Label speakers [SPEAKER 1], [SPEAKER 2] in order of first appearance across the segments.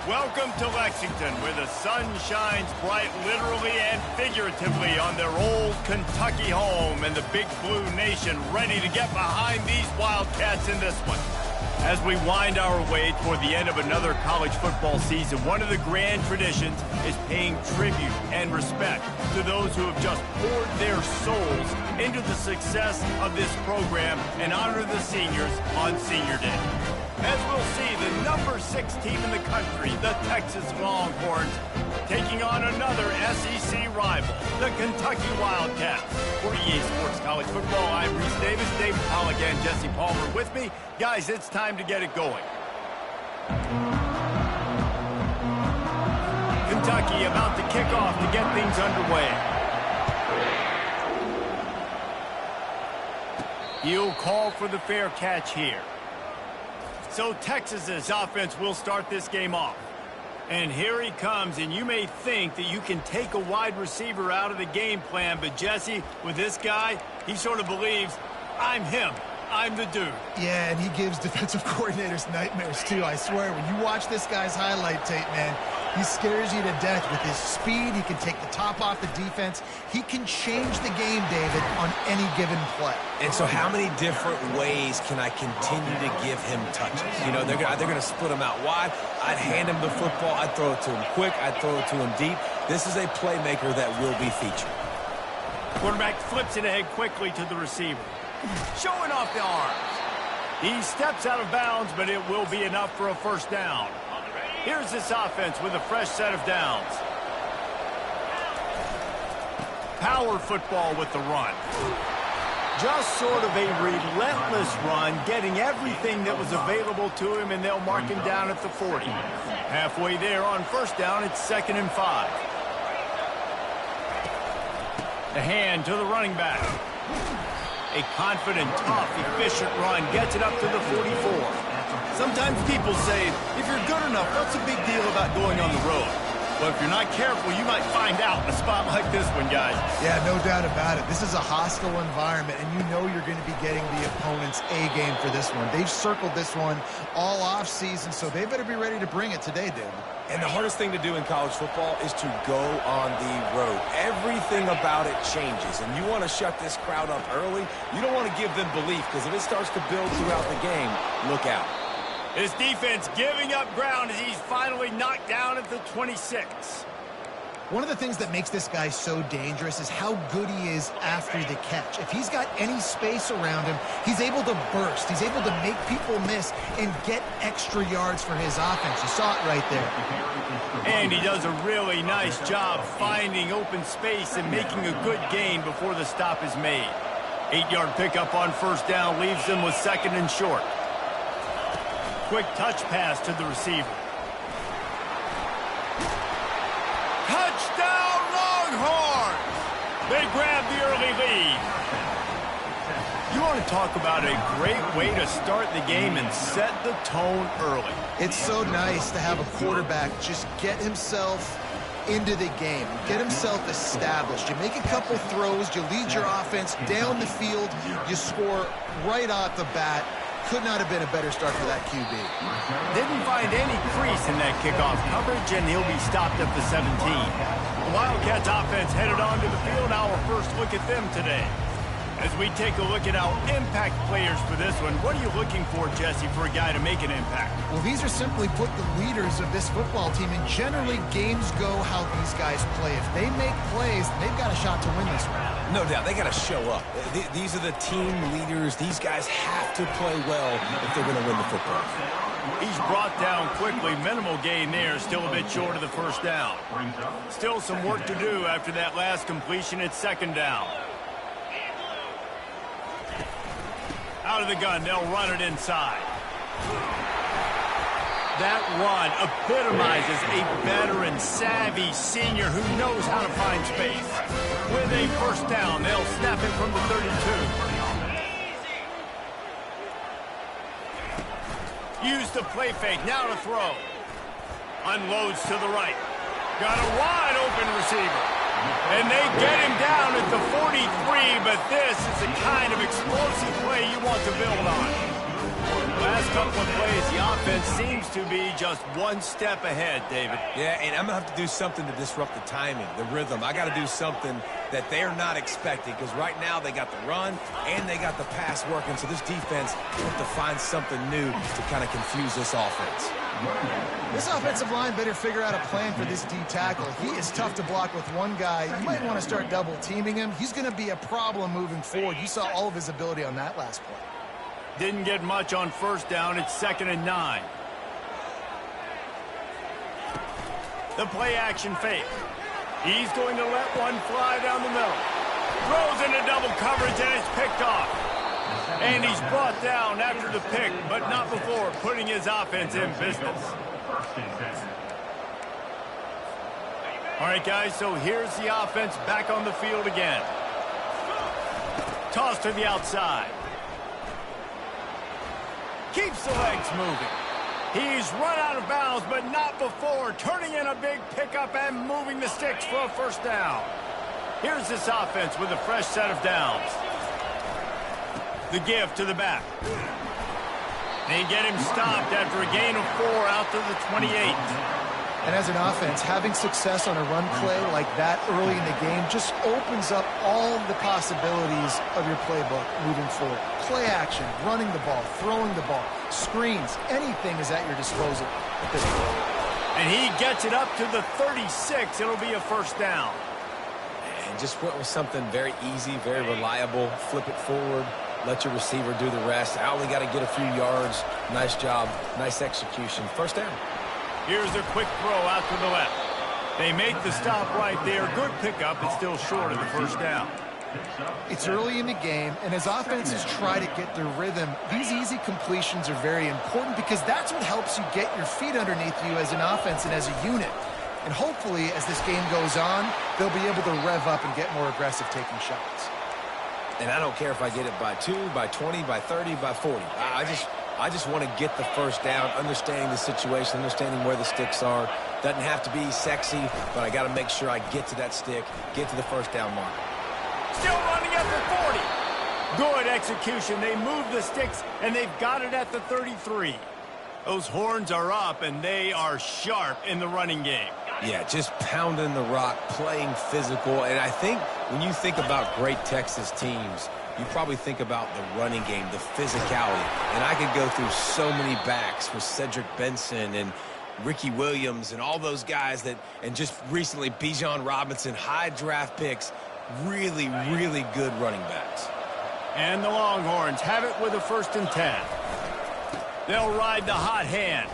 [SPEAKER 1] Welcome to Lexington, where the sun shines bright literally and figuratively on their old Kentucky home, and the Big Blue Nation ready to get behind these Wildcats in this one. As we wind our way toward the end of another college football season, one of the grand traditions is paying tribute and respect to those who have just poured their souls into the success of this program and honor the seniors on Senior Day. As we'll see, the number 6 team in the country, the Texas Longhorns, taking on another SEC rival, the Kentucky Wildcats. For EA Sports College Football, I'm Reese Davis, David Pollack, and Jesse Palmer with me. Guys, it's time to get it going. Kentucky about to kick off to get things underway. He'll call for the fair catch here. So Texas's offense will start this game off. And here he comes, and you may think that you can take a wide receiver out of the game plan, but Jesse, with this guy, he sort of believes, I'm him. I'm the dude.
[SPEAKER 2] Yeah, and he gives defensive coordinators nightmares, too. I swear, when you watch this guy's highlight tape, man, he scares you to death with his speed. He can take the top off the defense. He can change the game, David, on any given play.
[SPEAKER 3] And so how many different ways can I continue to give him touches? You know, they're going to split him out wide. I'd hand him the football. I'd throw it to him quick. I'd throw it to him deep. This is a playmaker that will be featured.
[SPEAKER 1] Quarterback flips it ahead quickly to the receiver. Showing off the arms. He steps out of bounds, but it will be enough for a first down. Here's this offense with a fresh set of downs. Power football with the run. Just sort of a relentless run, getting everything that was available to him, and they'll mark him down at the 40. Halfway there on first down, it's 2nd and 5. The hand to the running back. A confident, tough, efficient run gets it up to the 44. Sometimes people say, if you're good enough, what's the big deal about going on the road? But if you're not careful, you might find out in a spot like this one, guys.
[SPEAKER 2] Yeah, no doubt about it. This is a hostile environment, and you know you're going to be getting the opponent's A-game for this one. They've circled this one all off-season, so they better be ready to bring it today, dude.
[SPEAKER 3] And the hardest thing to do in college football is to go on the road. Everything about it changes, and you want to shut this crowd up early. You don't want to give them belief, because if it starts to build throughout the game, look out.
[SPEAKER 1] His defense giving up ground as he's finally knocked down at the 26.
[SPEAKER 2] One of the things that makes this guy so dangerous is how good he is after the catch. If he's got any space around him, he's able to burst. He's able to make people miss and get extra yards for his offense. You saw it right there.
[SPEAKER 1] And he does a really nice job finding open space and making a good gain before the stop is made. 8-yard pickup on first down leaves them with 2nd and short. Quick touch pass to the receiver. Touchdown, Longhorns! They grab the early lead. You want to talk about a great way to start the game and set the tone early.
[SPEAKER 2] It's so nice to have a quarterback just get himself into the game, get himself established. You make a couple throws, you lead your offense down the field, you score right off the bat. Could not have been a better start for that QB.
[SPEAKER 1] Didn't find any crease in that kickoff coverage, and he'll be stopped at the 17. The Wildcats offense headed onto the field. Our first look at them today. As we take a look at our impact players for this one, what are you looking for, Jesse, for a guy to make an impact?
[SPEAKER 2] Well, these are simply put the leaders of this football team, and generally games go how these guys play. If they make plays, they've got a shot to win this one.
[SPEAKER 3] No doubt, they got to show up. These are the team leaders. These guys have to play well if they're going to win the football.
[SPEAKER 1] He's brought down quickly. Minimal gain there, still a bit short of the first down. Still some work to do after that last completion at 2nd down. Out of the gun, they'll run it inside. That run epitomizes a veteran, savvy senior who knows how to find space. With a first down, they'll snap it from the 32. Use the play fake, now to throw. Unloads to the right. Got a wide open receiver. And they get him down at the 43, but this is the kind of explosive play you want to build on. Last last couple of plays, the offense seems to be just one step ahead, David.
[SPEAKER 3] Yeah, and I'm going to have to do something to disrupt the timing, the rhythm. I got to do something that they're not expecting, because right now they got the run and they got the pass working, so this defense has to find something new to kind of confuse this offense.
[SPEAKER 2] This offensive line better figure out a plan for this D tackle. He is tough to block with one guy. You might want to start double teaming him. He's going to be a problem moving forward. You saw all of his ability on that last play.
[SPEAKER 1] Didn't get much on first down. It's 2nd and 9. The play action fake. He's going to let one fly down the middle. Throws into double coverage, and it's picked off. And he's brought down after the pick, but not before putting his offense in business. All right, guys, so here's the offense back on the field again. Toss to the outside. Keeps the legs moving. He's run out of bounds, but not before turning in a big pickup and moving the sticks for a first down. Here's this offense with a fresh set of downs. The give to the back. They get him stopped after a gain of 4 out to the 28.
[SPEAKER 2] And as an offense, having success on a run play like that early in the game just opens up all the possibilities of your playbook moving forward. Play action, running the ball, throwing the ball, screens, anything is at your disposal at this point.
[SPEAKER 1] And he gets it up to the 36. It'll be a first down.
[SPEAKER 3] And just went with something very easy, very reliable. Flip it forward. Let your receiver do the rest. I only got to get a few yards. Nice job. Nice execution. First down.
[SPEAKER 1] Here's a quick throw out to the left. They make the stop right there. Good pickup. It's still short of the first down.
[SPEAKER 2] It's early in the game, and as offenses try to get their rhythm, these easy completions are very important because that's what helps you get your feet underneath you as an offense and as a unit. And hopefully, as this game goes on, they'll be able to rev up and get more aggressive taking shots.
[SPEAKER 3] And I don't care if I get it by 2, by 20, by 30, by 40. I just want to get the first down, understanding the situation, understanding where the sticks are. Doesn't have to be sexy, but I got to make sure I get to that stick, get to the first down mark.
[SPEAKER 1] Still running at the 40. Good execution. They move the sticks, and they've got it at the 33. Those horns are up, and they are sharp in the running game.
[SPEAKER 3] Yeah, just pounding the rock, playing physical. And I think when you think about great Texas teams, you probably think about the running game, the physicality. And I could go through so many backs with Cedric Benson and Ricky Williams and all those guys that, and just recently Bijan Robinson, high draft picks, really, really good running backs.
[SPEAKER 1] And the Longhorns have it with a 1st and 10. They'll ride the hot hand.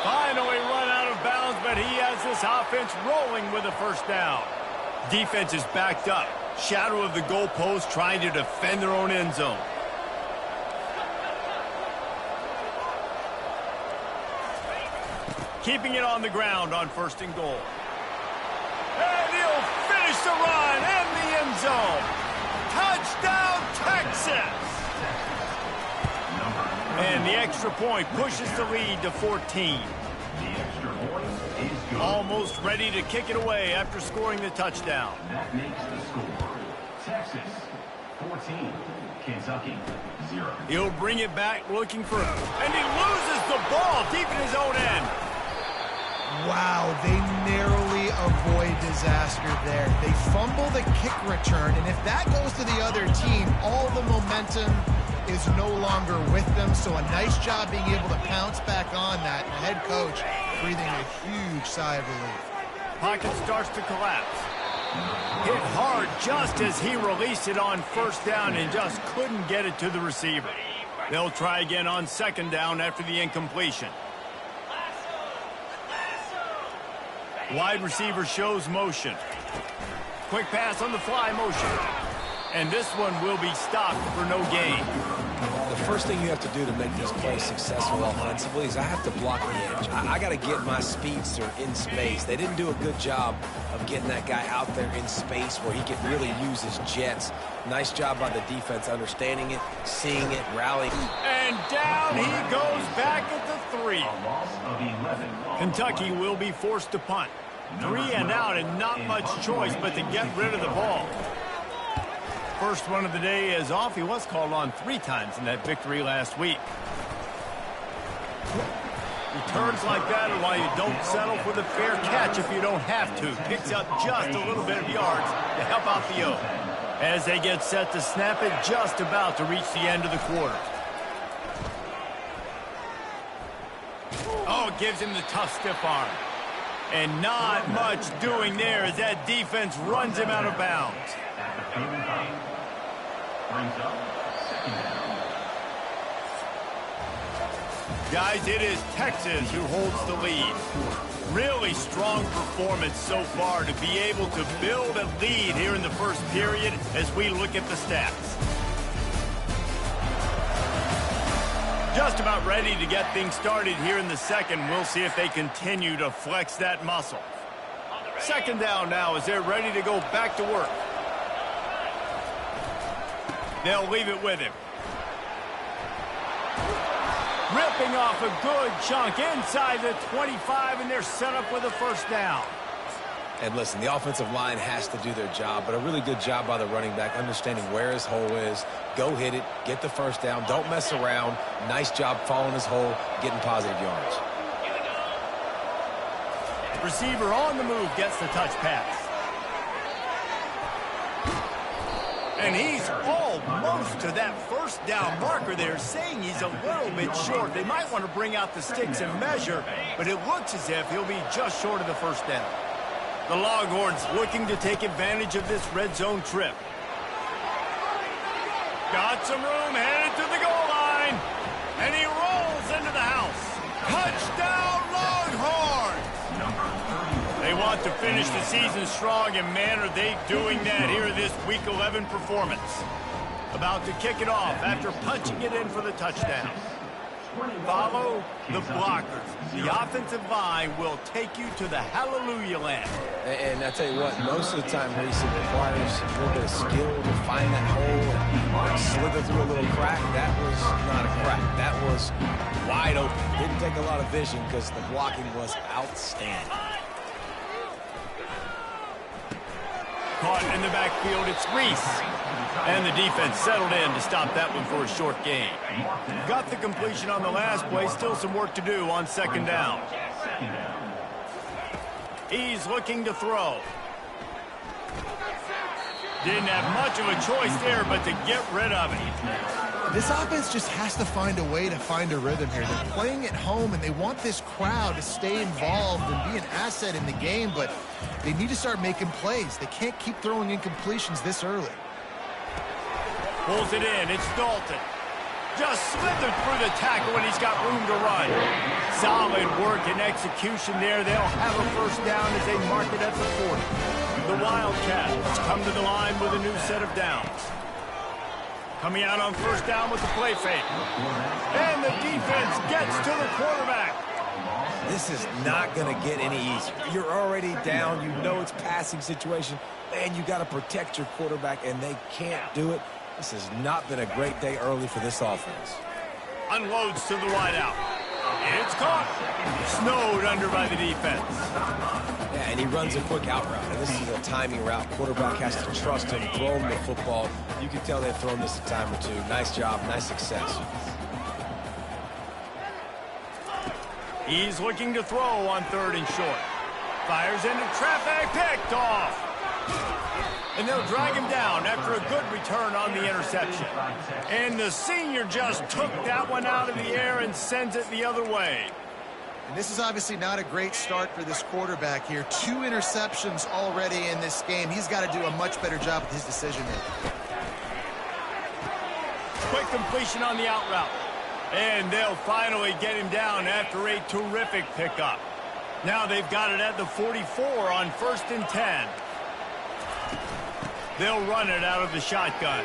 [SPEAKER 1] Finally run out of bounds, but he has this offense rolling with a first down. Defense is backed up. Shadow of the goalpost trying to defend their own end zone. Keeping it on the ground on 1st and goal. And he'll finish the run in the end zone. Touchdown, Texas! And the extra point pushes the lead to 14. Almost ready to kick it away after scoring the touchdown.
[SPEAKER 4] That makes the score. Texas 14, Kentucky 0.
[SPEAKER 1] He'll bring it back looking for it. And he loses the ball deep in his own end.
[SPEAKER 2] Wow, they narrowly avoid disaster there. They fumble the kick return, and if that goes to the other team, all the momentum is no longer with them. So a nice job being able to pounce back on that. And the head coach breathing a huge sigh of relief.
[SPEAKER 1] Pocket starts to collapse. Hit hard just as he released it on 1st down and just couldn't get it to the receiver. They'll try again on 2nd down after the incompletion. Wide receiver shows motion. Quick pass on the fly motion. And this one will be stopped for no gain.
[SPEAKER 3] The first thing you have to do to make this play successful offensively is I have to block the edge. I got to get my speedster in space. They didn't do a good job of getting that guy out there in space where he could really use his jets. Nice job by the defense understanding it, seeing it, rallying.
[SPEAKER 1] And down he goes back at the 3.
[SPEAKER 4] A loss of 11.
[SPEAKER 1] Kentucky will be forced to punt. 3 and out and not much choice but to get rid of the ball. first run of the day is off. He was called on 3 times in that victory last week. Returns like that are why you don't settle for the fair catch if you don't have to. Picks up just a little bit of yards to help out the Oak. As they get set to snap it, just about to reach the end of the quarter. Oh, it gives him the tough stiff arm. And not much doing there as that defense runs him out of bounds.
[SPEAKER 4] Brings up second down.
[SPEAKER 1] Guys, it is Texas who holds the lead. Really strong performance so far to be able to build a lead here in the first period as we look at the stats. Just about ready to get things started here in the second. We'll see if they continue to flex that muscle. Second down now as they're ready to go back to work. They'll leave it with him. Ripping off a good chunk inside the 25, and they're set up with a first down.
[SPEAKER 3] And listen, the offensive line has to do their job, but a really good job by the running back, understanding where his hole is. Go hit it, get the first down, don't mess around. Nice job following his hole, getting positive yards.
[SPEAKER 1] Receiver on the move gets the touch pass. And he's almost to that first down marker there, saying he's a little bit short. They might want to bring out the sticks and measure, but it looks as if he'll be just short of the first down. The Longhorns looking to take advantage of this red zone trip. Got some room, headed to the goal line, and he rolls into the house. Touchdown, Longhorns! They want to finish the season strong, and man, are they doing that here this Week 11 performance. About to kick it off after punching it in for the touchdown. Follow the blockers. The offensive line will take you to the hallelujah land.
[SPEAKER 3] And I tell you what, most of the time, Reese, it requires a little bit of skill to find that hole and slither through a little crack. That was not a crack. That was wide open. Didn't take a lot of vision because the blocking was outstanding.
[SPEAKER 1] Caught in the backfield, it's Reese. And the defense settled in to stop that one for a short gain. Got the completion on the last play, still some work to do on second down. He's looking to throw. Didn't have much of a choice there, but to get rid of it.
[SPEAKER 2] This offense just has to find a way to find a rhythm here. They're playing at home, and they want this crowd to stay involved and be an asset in the game, but they need to start making plays. They can't keep throwing incompletions this early.
[SPEAKER 1] Pulls it in, it's Dalton. Just slithered through the tackle and he's got room to run. Solid work and execution there. They'll have a first down as they mark it at the 40. The Wildcats come to the line with a new set of downs. Coming out on first down with the play fake. And the defense gets to the quarterback.
[SPEAKER 3] This is not going to get any easier. You're already down. You know it's passing situation. Man, you got to protect your quarterback, and they can't do it. This has not been a great day early for this offense.
[SPEAKER 1] Unloads to the wideout. It's caught. Snowed under by the defense.
[SPEAKER 3] Yeah, and he runs a quick out route. And this is a timing route. Quarterback has to trust him, throw him the football. You can tell they've thrown this a time or two. Nice job, nice success.
[SPEAKER 1] He's looking to throw on third and short. Fires into traffic, picked off. And they'll drag him down after a good return on the interception. And the senior just took that one out of the air and sends it the other way.
[SPEAKER 2] And this is obviously not a great start for this quarterback here. 2 interceptions already in this game. He's got to do a much better job with his decision-making.
[SPEAKER 1] Quick completion on the out route. And they'll finally get him down after a terrific pickup. Now they've got it at the 44 on 1st and 10. They'll run it out of the shotgun.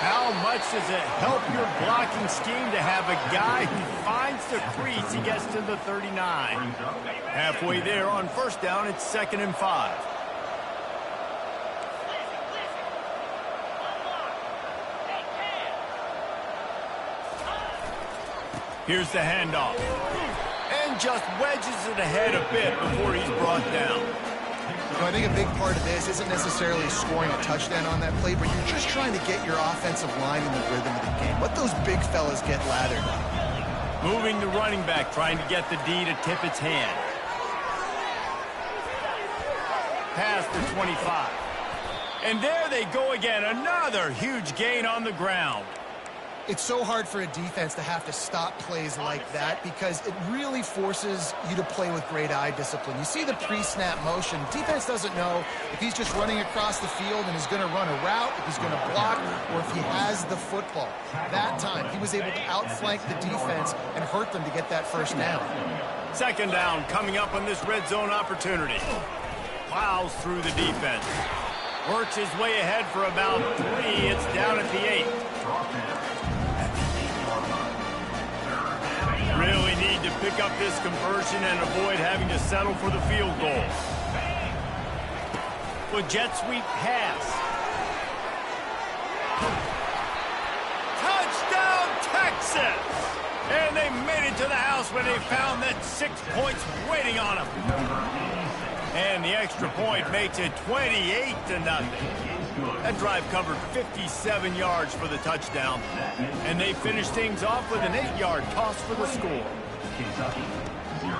[SPEAKER 1] How much does it help your blocking scheme to have a guy who finds the crease? He gets to the 39. Halfway there on first down, it's 2nd and 5. Here's the handoff. And just wedges it ahead a bit before he's brought down.
[SPEAKER 2] No, I think a big part of this isn't necessarily scoring a touchdown on that play, but you're just trying to get your offensive line in the rhythm of the game. Let those big fellas get lathered up.
[SPEAKER 1] Moving the running back, trying to get the D to tip its hand. Past the 25. And there they go again. Another huge gain on the ground.
[SPEAKER 2] It's so hard for a defense to have to stop plays like that because it really forces you to play with great eye discipline. You see the pre-snap motion. Defense doesn't know if he's just running across the field and is going to run a route, if he's going to block, or if he has the football. That time, he was able to outflank the defense and hurt them to get that first down.
[SPEAKER 1] Second down coming up on this red zone opportunity. Plows through the defense. Works his way ahead for about 3. It's down at the 8. Really need to pick up this conversion and avoid having to settle for the field goal. With jet sweep pass. Touchdown, Texas! And they made it to the house when they found that 6 points waiting on them. And the extra point makes it 28-0. That drive covered 57 yards for the touchdown. And they finished things off with an 8-yard toss for the score.
[SPEAKER 4] Kentucky, 0.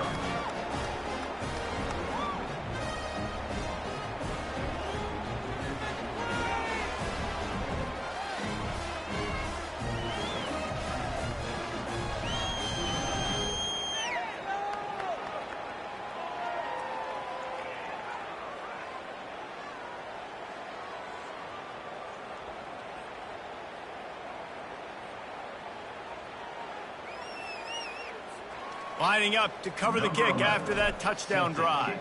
[SPEAKER 1] Lining up to cover the kick after that touchdown drive.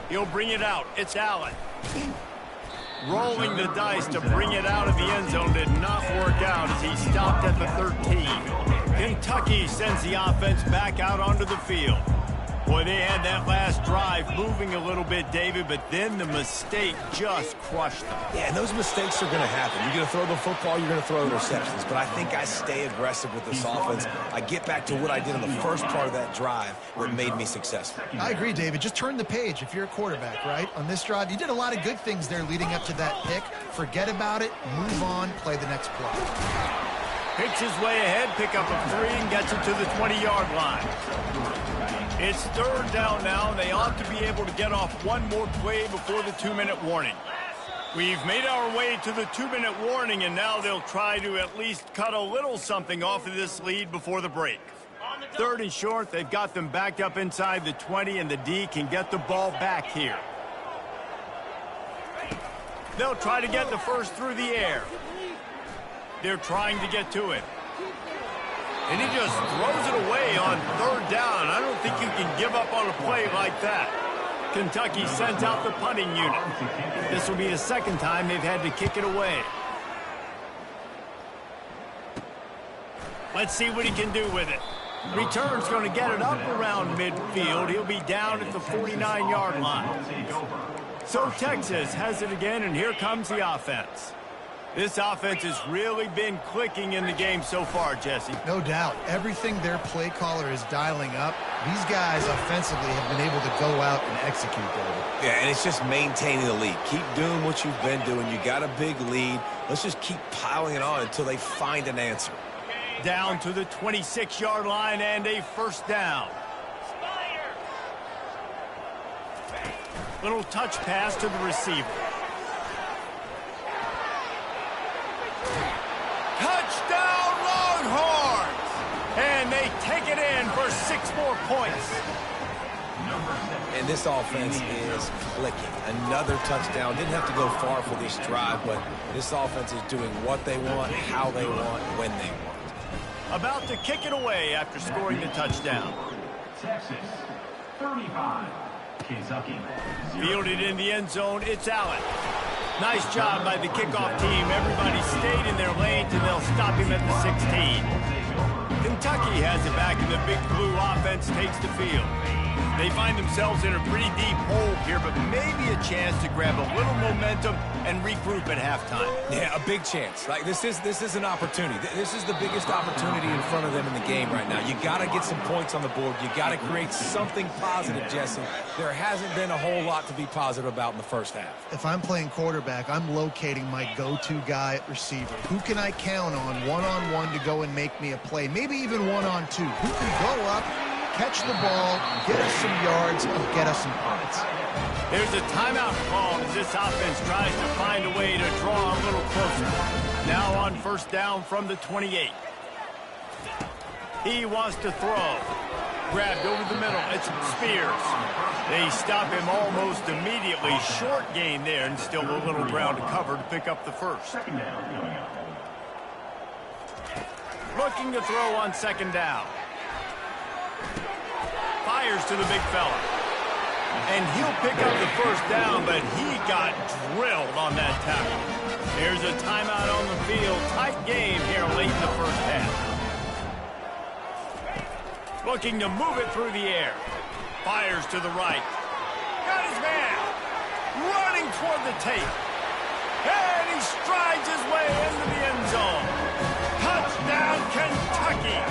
[SPEAKER 1] He'll bring it out. It's Allen. Rolling the dice to bring it out of the end zone did not work out as he stopped at the 13. Kentucky sends the offense back out onto the field. Boy, they had that last drive moving a little bit, David, but then the mistake just crushed them.
[SPEAKER 3] Yeah, and those mistakes are going to happen. You're going to throw the football, you're going to throw interceptions. But I think I stay aggressive with this offense. I get back to what I did in the first part of that drive that made me successful.
[SPEAKER 2] I agree, David. Just turn the page if you're a quarterback, right? On this drive, you did a lot of good things there leading up to that pick. Forget about it, move on, play the next play.
[SPEAKER 1] Picks his way ahead, pick up a 3, and gets it to the 20-yard line. It's third down now, and they ought to be able to get off one more play before the 2-minute warning. We've made our way to the 2-minute warning, and now they'll try to at least cut a little something off of this lead before the break. Third and short, they've got them backed up inside the 20, and the D can get the ball back here. They'll try to get the first through the air. They're trying to get to it. And he just throws it away on third down. I don't think you can give up on a play like that. Kentucky sends out the punting unit. This will be the second time they've had to kick it away. Let's see what he can do with it. Return's going to get it up around midfield. He'll be down at the 49-yard line. So Texas has it again, and here comes the offense. This offense has really been clicking in the game so far, Jesse.
[SPEAKER 2] No doubt. Everything their play caller is dialing up, these guys offensively have been able to go out and execute, David.
[SPEAKER 3] Yeah, and it's just maintaining the lead. Keep doing what you've been doing. You got a big lead. Let's just keep piling it on until they find an answer.
[SPEAKER 1] Down to the 26-yard line and a first down. Little touch pass to the receiver. Touchdown, Longhorns! And they take it in for 6 more points.
[SPEAKER 3] And this offense is clicking. Another touchdown. Didn't have to go far for this drive, but this offense is doing what they want, how they want, when they want.
[SPEAKER 1] About to kick it away after scoring the touchdown.
[SPEAKER 4] Texas, 35. Kentucky, 0.
[SPEAKER 1] Fielded in the end zone, it's Allen. Nice job by the kickoff team. Everybody stayed in their lanes, and they'll stop him at the 16. Kentucky has it back, and the Big Blue offense takes the field. They find themselves in a pretty deep hole here, but maybe a chance to grab a little momentum and regroup at halftime.
[SPEAKER 3] Yeah, a big chance. Like this is an opportunity. This is the biggest opportunity in front of them in the game right now. You got to get some points on the board. You got to create something positive, Jesse. There hasn't been a whole lot to be positive about in the first half.
[SPEAKER 2] If I'm playing quarterback, I'm locating my go-to guy at receiver. Who can I count on one-on-one to go and make me a play? Maybe even one-on-two. Who can go up, catch the ball, get us some yards, and get us some points.
[SPEAKER 1] There's a timeout called as this offense tries to find a way to draw a little closer. Now on first down from the 28. He wants to throw. Grabbed over the middle. It's Spears. They stop him almost immediately. Short gain there, and still a little ground to cover to pick up the first. Looking to throw on second down. Fires to the big fella. And he'll pick up the first down, but he got drilled on that tackle. There's a timeout on the field. Tight game here late in the first half. Looking to move it through the air. Fires to the right. Got his man. Running toward the tape. And he strides his way into the end zone. Touchdown, Kentucky.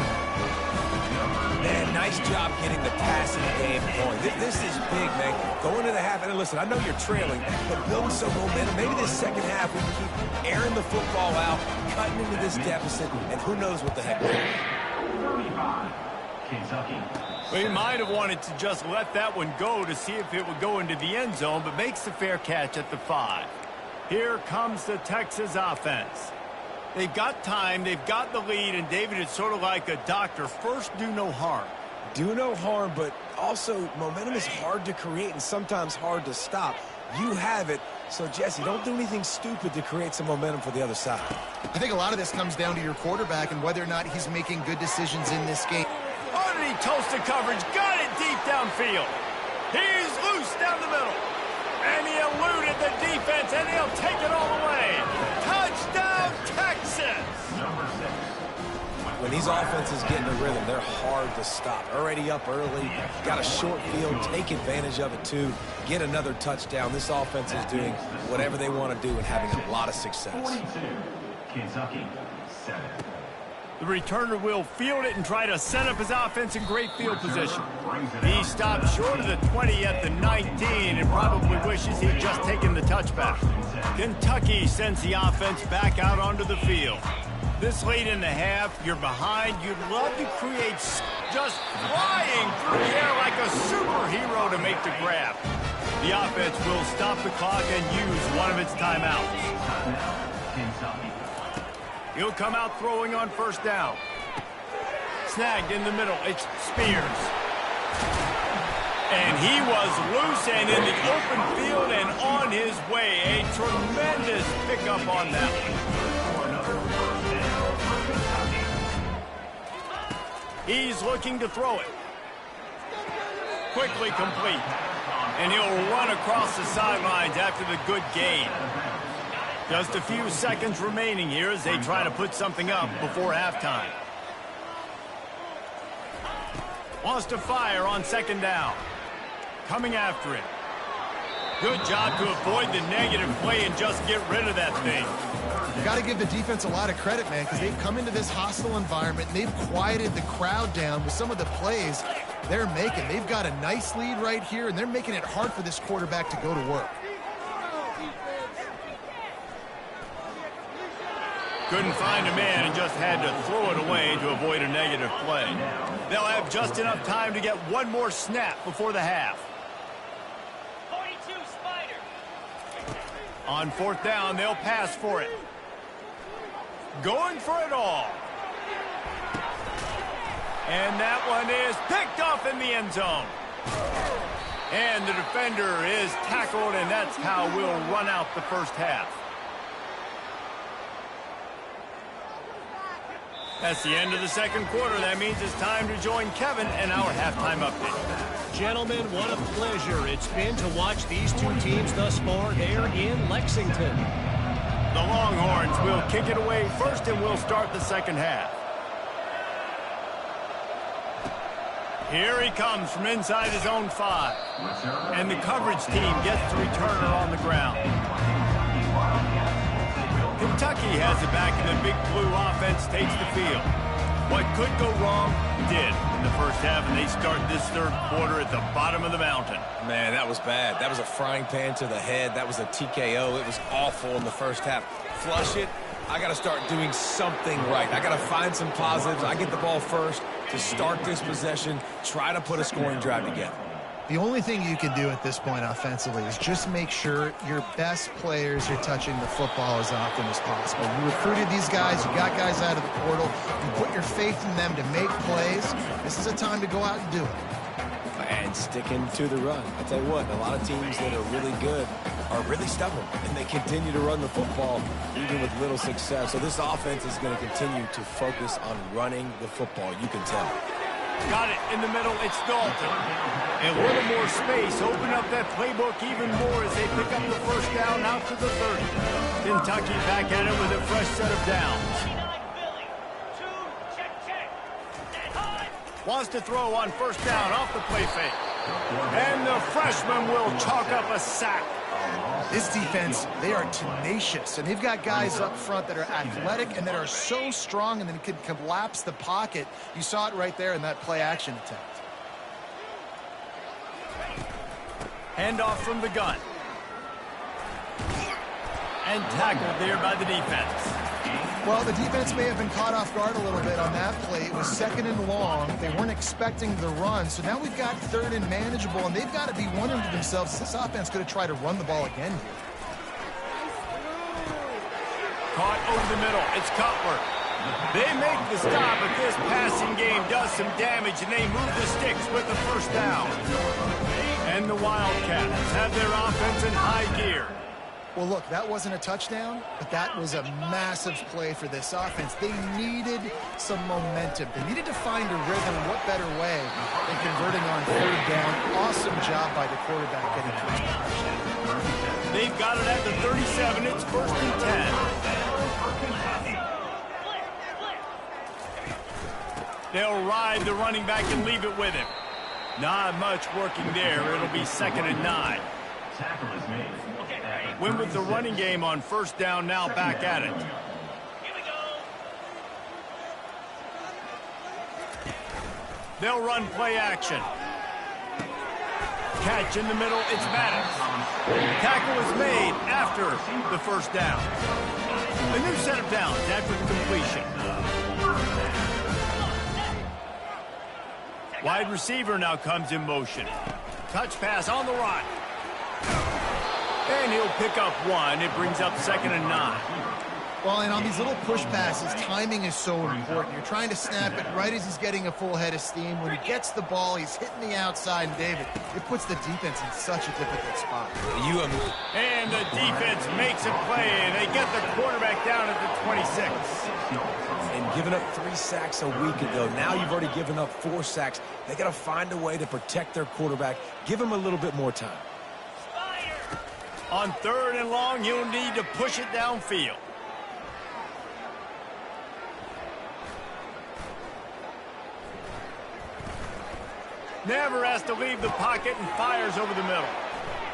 [SPEAKER 3] Man, nice job getting the passing game going. This is big, man. Going to the half, and listen, I know you're trailing, but building some momentum. Maybe this second half we can keep airing the football out, cutting into this deficit, and who knows what the heck will happen.
[SPEAKER 4] 35, Kentucky.
[SPEAKER 1] We might have wanted to just let that one go to see if it would go into the end zone, but makes the fair catch at the 5. Here comes the Texas offense. They've got time, they've got the lead, and David, it's sort of like a doctor. First, do no harm.
[SPEAKER 3] Do no harm, but also momentum is hard to create and sometimes hard to stop. You have it, so Jesse, don't do anything stupid to create some momentum for the other side.
[SPEAKER 2] I think a lot of this comes down to your quarterback and whether or not he's making good decisions in this game.
[SPEAKER 1] Underneath toasted coverage, got it deep downfield. He's loose down the middle. And he eluded the defense, and he'll take it all the way. Touchdown, Texas!
[SPEAKER 3] When these offenses get in a rhythm, they're hard to stop. Already up early, got a short field, take advantage of it too, get another touchdown. This offense is doing whatever they want to do and having a lot of success.
[SPEAKER 4] 42, Kentucky, 7.
[SPEAKER 1] The returner will field it and try to set up his offense in great field position. He stopped short of the 20 at the 19 and probably wishes he'd just taken the touchback. Kentucky sends the offense back out onto the field. This late in the half, you're behind. You'd love to create just flying through the air like a superhero to make the grab. The offense will stop the clock and use one of its timeouts.
[SPEAKER 4] Kentucky.
[SPEAKER 1] He'll come out throwing on first down. Snagged in the middle. It's Spears. And he was loose and in the open field and on his way. A tremendous pickup on that one. He's looking to throw it. Quickly complete. And he'll run across the sidelines after the good gain. Just a few seconds remaining here as they try to put something up before halftime. Wants to fire on second down. Coming after it. Good job to avoid the negative play and just get rid of that thing.
[SPEAKER 2] You got to give the defense a lot of credit, man, because they've come into this hostile environment and they've quieted the crowd down with some of the plays they're making. They've got a nice lead right here, and they're making it hard for this quarterback to go to work.
[SPEAKER 1] Couldn't find a man and just had to throw it away to avoid a negative play. They'll have just enough time to get one more snap before the half.
[SPEAKER 5] 42 Spider.
[SPEAKER 1] On fourth down, they'll pass for it. Going for it all. And that one is picked off in the end zone. And the defender is tackled, and that's how we'll run out the first half. That's the end of the second quarter. That means it's time to join Kevin and our halftime update.
[SPEAKER 6] Gentlemen, what a pleasure it's been to watch these two teams thus far there in Lexington.
[SPEAKER 1] The Longhorns will kick it away first, and we'll start the second half. Here he comes from inside his own 5. And the coverage team gets the returner on the ground. Kentucky has it back, and the Big Blue offense takes the field. What could go wrong did in the first half, and they start this third quarter at the bottom of the mountain.
[SPEAKER 3] Man, that was bad. That was a frying pan to the head. That was a TKO. It was awful in the first half. Flush it. I got to start doing something right. I got to find some positives. I get the ball first to start this possession, try to put a scoring drive together.
[SPEAKER 2] The only thing you can do at this point offensively is just make sure your best players are touching the football as often as possible. You recruited these guys. You got guys out of the portal. You put your faith in them to make plays. This is a time to go out and do it.
[SPEAKER 3] And sticking to the run. I tell you what, a lot of teams that are really good are really stubborn, and they continue to run the football even with little success. So this offense is going to continue to focus on running the football. You can tell.
[SPEAKER 1] Got it in the middle. It's Dalton. A little more space. Open up that playbook even more as they pick up the first down out to the 30. Kentucky back at it with a fresh set of downs. Wants to throw on first down off the play fake. And the freshman will chalk up a sack.
[SPEAKER 2] This defense, they are tenacious, and they've got guys up front that are athletic and that are so strong and then can collapse the pocket. You saw it right there in that play-action attempt.
[SPEAKER 1] Handoff from the gun. And tackled there by the defense.
[SPEAKER 2] Well, the defense may have been caught off guard a little bit on that play. It was 2nd and long. They weren't expecting the run. So now we've got 3rd and manageable, and they've got to be wondering to themselves, is this offense going to try to run the ball again here?
[SPEAKER 1] Caught over the middle. It's Cutler. They make the stop, but this passing game does some damage, and they move the sticks with the first down. And the Wildcats have their offense in high gear.
[SPEAKER 2] Well, look, that wasn't a touchdown, but that was a massive play for this offense. They needed some momentum. They needed to find a rhythm. What better way than converting on 3rd down? Awesome job by the quarterback getting to his position.
[SPEAKER 1] They've got it at the 37. It's 1st and 10. They'll ride the running back and leave it with him. Not much working there. It'll be 2nd and 9.
[SPEAKER 4] Tackle is made.
[SPEAKER 1] Win with the running game on first down, now back at it. They'll run play action. Catch in the middle, it's Maddox. Tackle is made after the first down. A new set of downs after the completion. Wide receiver now comes in motion. Touch pass on the run. And he'll pick up 1. It brings up 2nd and 9.
[SPEAKER 2] Well, and on these little push passes, timing is so important. You're trying to snap it right as he's getting a full head of steam. When he gets the ball, he's hitting the outside, and David, it puts the defense in such a difficult spot.
[SPEAKER 1] And the defense makes a play, and they get the quarterback down at the 26.
[SPEAKER 3] And giving up 3 sacks a week ago. Now you've already given up 4 sacks. They got to find a way to protect their quarterback. Give him a little bit more time.
[SPEAKER 1] On 3rd and long, you'll need to push it downfield. Never has to leave the pocket and fires over the middle.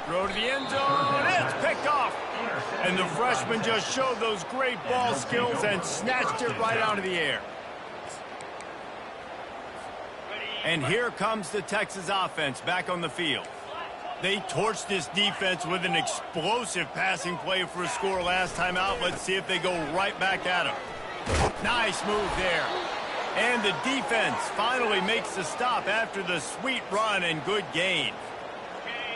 [SPEAKER 1] Throw to the end zone, it's picked off. And the freshman just showed those great ball skills and snatched it right out of the air. And here comes the Texas offense back on the field. They torched this defense with an explosive passing play for a score last time out. Let's see if they go right back at him. Nice move there. And the defense finally makes the stop after the sweet run and good gain.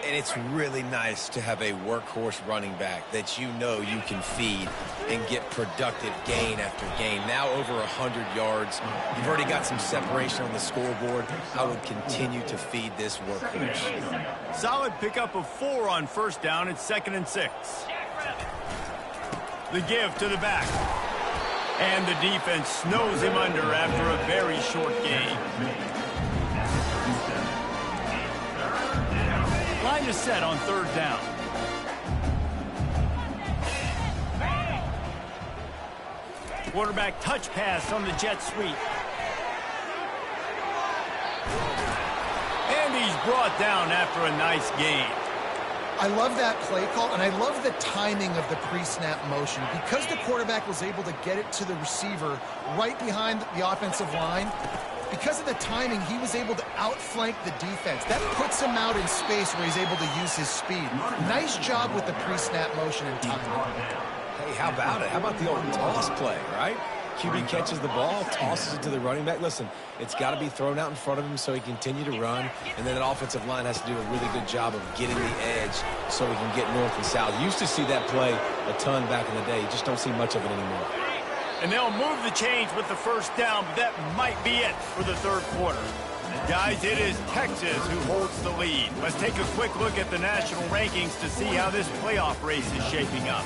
[SPEAKER 3] And it's really nice to have a workhorse running back that you know you can feed and get productive gain after gain. Now over 100 yards. You've already got some separation on the scoreboard. I would continue to feed this workhorse.
[SPEAKER 1] Solid pickup of 4 on first down. It's 2nd and 6. The give to the back. And the defense snows him under after a very short gain. Line is set on 3rd down. Quarterback touch pass on the jet sweep. He's brought down after a nice gain.
[SPEAKER 2] I love that play call, and I love the timing of the pre-snap motion. Because the quarterback was able to get it to the receiver right behind the offensive line, because of the timing, he was able to outflank the defense. That puts him out in space where he's able to use his speed. Nice job with the pre-snap motion and timing.
[SPEAKER 3] Hey, how about it? How about the old toss play, right? QB catches the ball, tosses it to the running back. Listen, it's got to be thrown out in front of him so he can continue to run, and then that offensive line has to do a really good job of getting the edge so he can get north and south. Used to see that play a ton back in the day. You just don't see much of it anymore.
[SPEAKER 1] And they'll move the chains with the first down, but that might be it for the third quarter. Guys, it is Texas who holds the lead. Let's take a quick look at the national rankings to see how this playoff race is shaping up.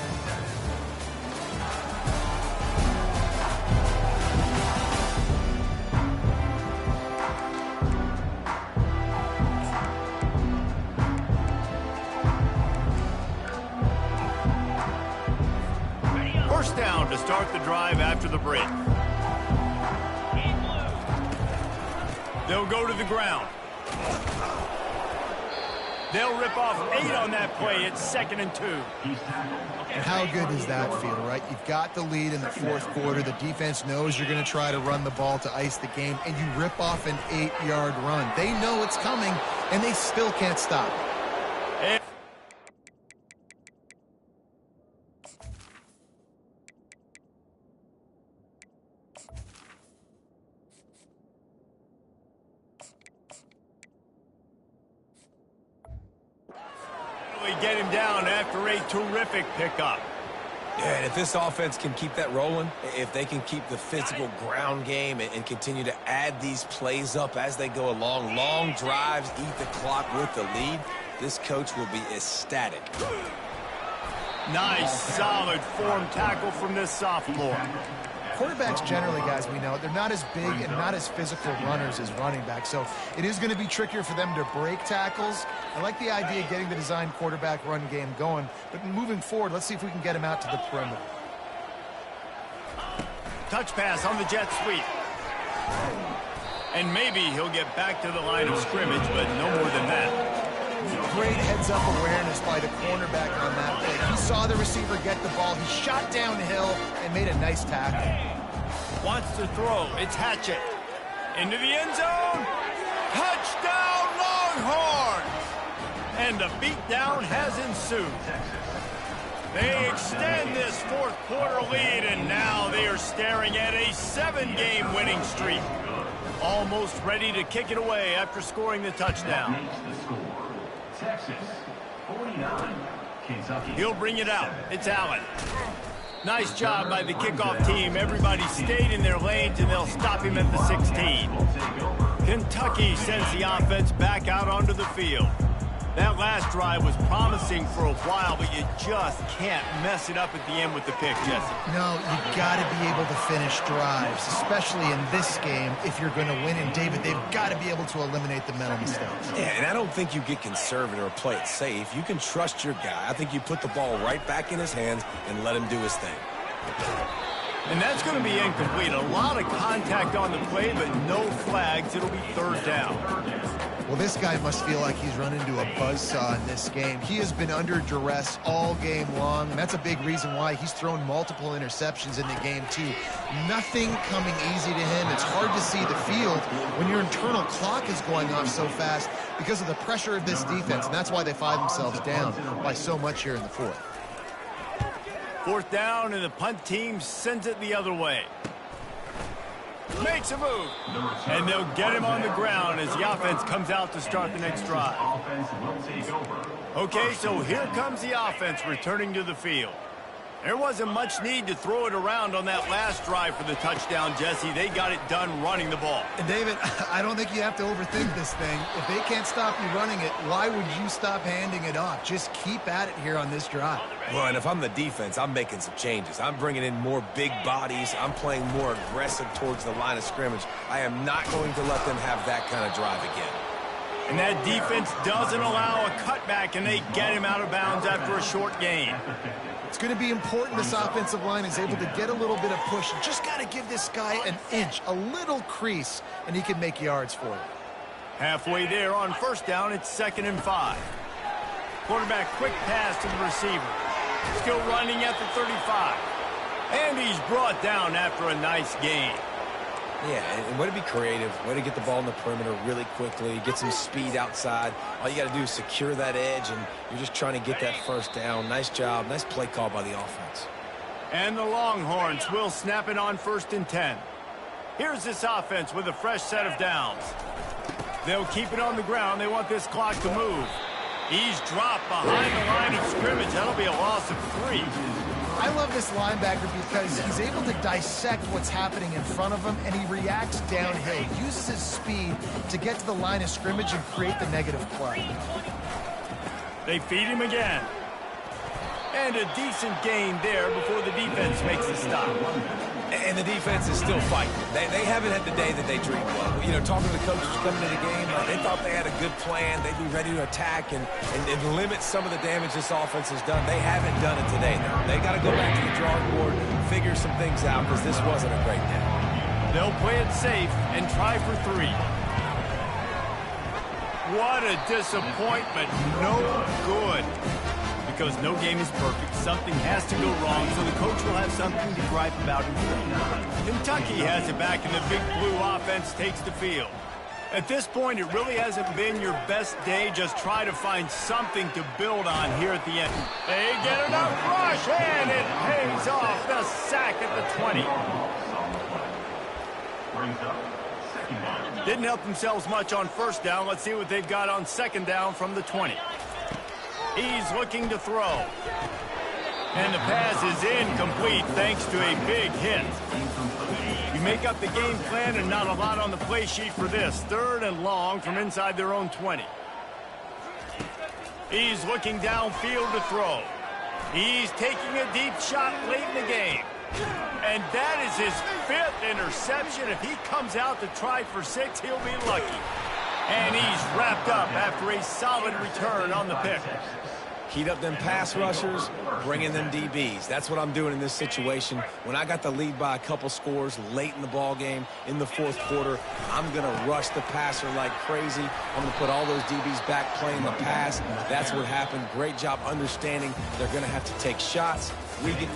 [SPEAKER 1] First down to start the drive after the break. They'll go to the ground. They'll rip off 8 on that play. It's 2nd and 2.
[SPEAKER 2] And how good does that feel, right? You've got the lead in the fourth quarter. The defense knows you're going to try to run the ball to ice the game, and you rip off an 8-yard run. They know it's coming, and they still can't stop it.
[SPEAKER 1] Get him down after a terrific pickup.
[SPEAKER 3] Yeah, and if this offense can keep that rolling, if they can keep the physical ground game and continue to add these plays up as they go along, long drives, eat the clock with the lead, this coach will be ecstatic.
[SPEAKER 1] Nice, solid form tackle from this sophomore.
[SPEAKER 2] Quarterbacks generally, guys, we know, they're not as big and not as physical runners as running backs, so it is going to be trickier for them to break tackles. I like the idea of getting the design quarterback run game going, but moving forward, let's see if we can get him out to the perimeter.
[SPEAKER 1] Touch pass on the jet sweep. And maybe he'll get back to the line of scrimmage, but no more than that.
[SPEAKER 2] Great heads-up awareness by the cornerback on that play. He saw the receiver get the ball. He shot downhill and made a nice tackle.
[SPEAKER 1] Wants to throw. It's Hatchett. Into the end zone. Touchdown, Longhorns! And the beatdown has ensued. They extend this fourth quarter lead, and now they are staring at a 7-game winning streak. Almost ready to kick it away after scoring the touchdown.
[SPEAKER 4] Texas, 49, Kentucky.
[SPEAKER 1] He'll bring it out. It's Allen. Nice job by the kickoff team. Everybody stayed in their lanes, and they'll stop him at the 16. Kentucky sends the offense back out onto the field. That last drive was promising for a while, but you just can't mess it up at the end with the pick, Jesse.
[SPEAKER 2] No, you got to be able to finish drives, especially in this game if you're going to win. And, David, they've got to be able to eliminate the mental mistakes.
[SPEAKER 3] Yeah, and I don't think you get conservative or play it safe. You can trust your guy. I think you put the ball right back in his hands and let him do his thing.
[SPEAKER 1] And that's going to be incomplete. A lot of contact on the play, but no flags. It'll be third down.
[SPEAKER 2] Well, this guy must feel like he's run into a buzzsaw in this game. He has been under duress all game long, and that's a big reason why he's thrown multiple interceptions in the game, too. Nothing coming easy to him. It's hard to see the field when your internal clock is going off so fast because of the pressure of this defense, and that's why they find themselves down by so much here in the fourth.
[SPEAKER 1] Fourth down, and the punt team sends it the other way. Makes a move, and they'll get him on the ground as the offense comes out to start the next drive. Okay, so here comes the offense returning to the field. There wasn't much need to throw it around on that last drive for the touchdown, Jesse. They got it done running the ball.
[SPEAKER 2] And David, I don't think you have to overthink this thing. If they can't stop you running it, why would you stop handing it off? Just keep at it here on this drive.
[SPEAKER 3] Well, and if I'm the defense, I'm making some changes. I'm bringing in more big bodies. I'm playing more aggressive towards the line of scrimmage. I am not going to let them have that kind of drive again.
[SPEAKER 1] And that defense doesn't allow a cutback, and they get him out of bounds after a short gain.
[SPEAKER 2] It's going to be important this offensive line is able to get a little bit of push. You just got to give this guy an inch, a little crease, and he can make yards for you.
[SPEAKER 1] Halfway there on first down, it's 2nd and 5. Quarterback quick pass to the receiver. Still running at the 35. And he's brought down after a nice gain.
[SPEAKER 3] Yeah, and way to be creative, way to get the ball in the perimeter really quickly, get some speed outside. All you got to do is secure that edge, and you're just trying to get that first down. Nice job, nice play call by the offense.
[SPEAKER 1] And the Longhorns will snap it on 1st and 10. Here's this offense with a fresh set of downs. They'll keep it on the ground. They want this clock to move. He's dropped behind the line of scrimmage. That'll be a loss of 3.
[SPEAKER 2] I love this linebacker because he's able to dissect what's happening in front of him, and he reacts downhill. He uses his speed to get to the line of scrimmage and create the negative play.
[SPEAKER 1] They feed him again. And a decent gain there before the defense makes the stop.
[SPEAKER 3] And the defense is still fighting. They haven't had the day that they dreamed of. You know, talking to the coaches coming into the game, they thought they had a good plan. They'd be ready to attack and limit some of the damage this offense has done. They haven't done it today, though. They got to go back to the drawing board, figure some things out, because this wasn't a great day.
[SPEAKER 1] They'll play it safe and try for 3. What a disappointment. No good. Because no game is perfect, something has to go wrong, so the coach will have something to gripe about in front. Kentucky has it back, and the Big Blue offense takes the field. At this point, it really hasn't been your best day. Just try to find something to build on here at the end. They get enough rush, and it pays off. The sack at the 20. Didn't help themselves much on first down. Let's see what they've got on 2nd down from the 20. He's looking to throw. And the pass is incomplete thanks to a big hit. You make up the game plan and not a lot on the play sheet for this. 3rd and long from inside their own 20. He's looking downfield to throw. He's taking a deep shot late in the game. And that is his 5th interception. If he comes out to try for 6, he'll be lucky. And he's wrapped up after a solid return on the pick.
[SPEAKER 3] Heat up them pass rushers, bring in them DBs. That's what I'm doing in this situation. When I got the lead by a couple scores late in the ball game, in the 4th quarter, I'm going to rush the passer like crazy. I'm going to put all those DBs back playing the pass. That's what happened. Great job understanding they're going to have to take shots. We get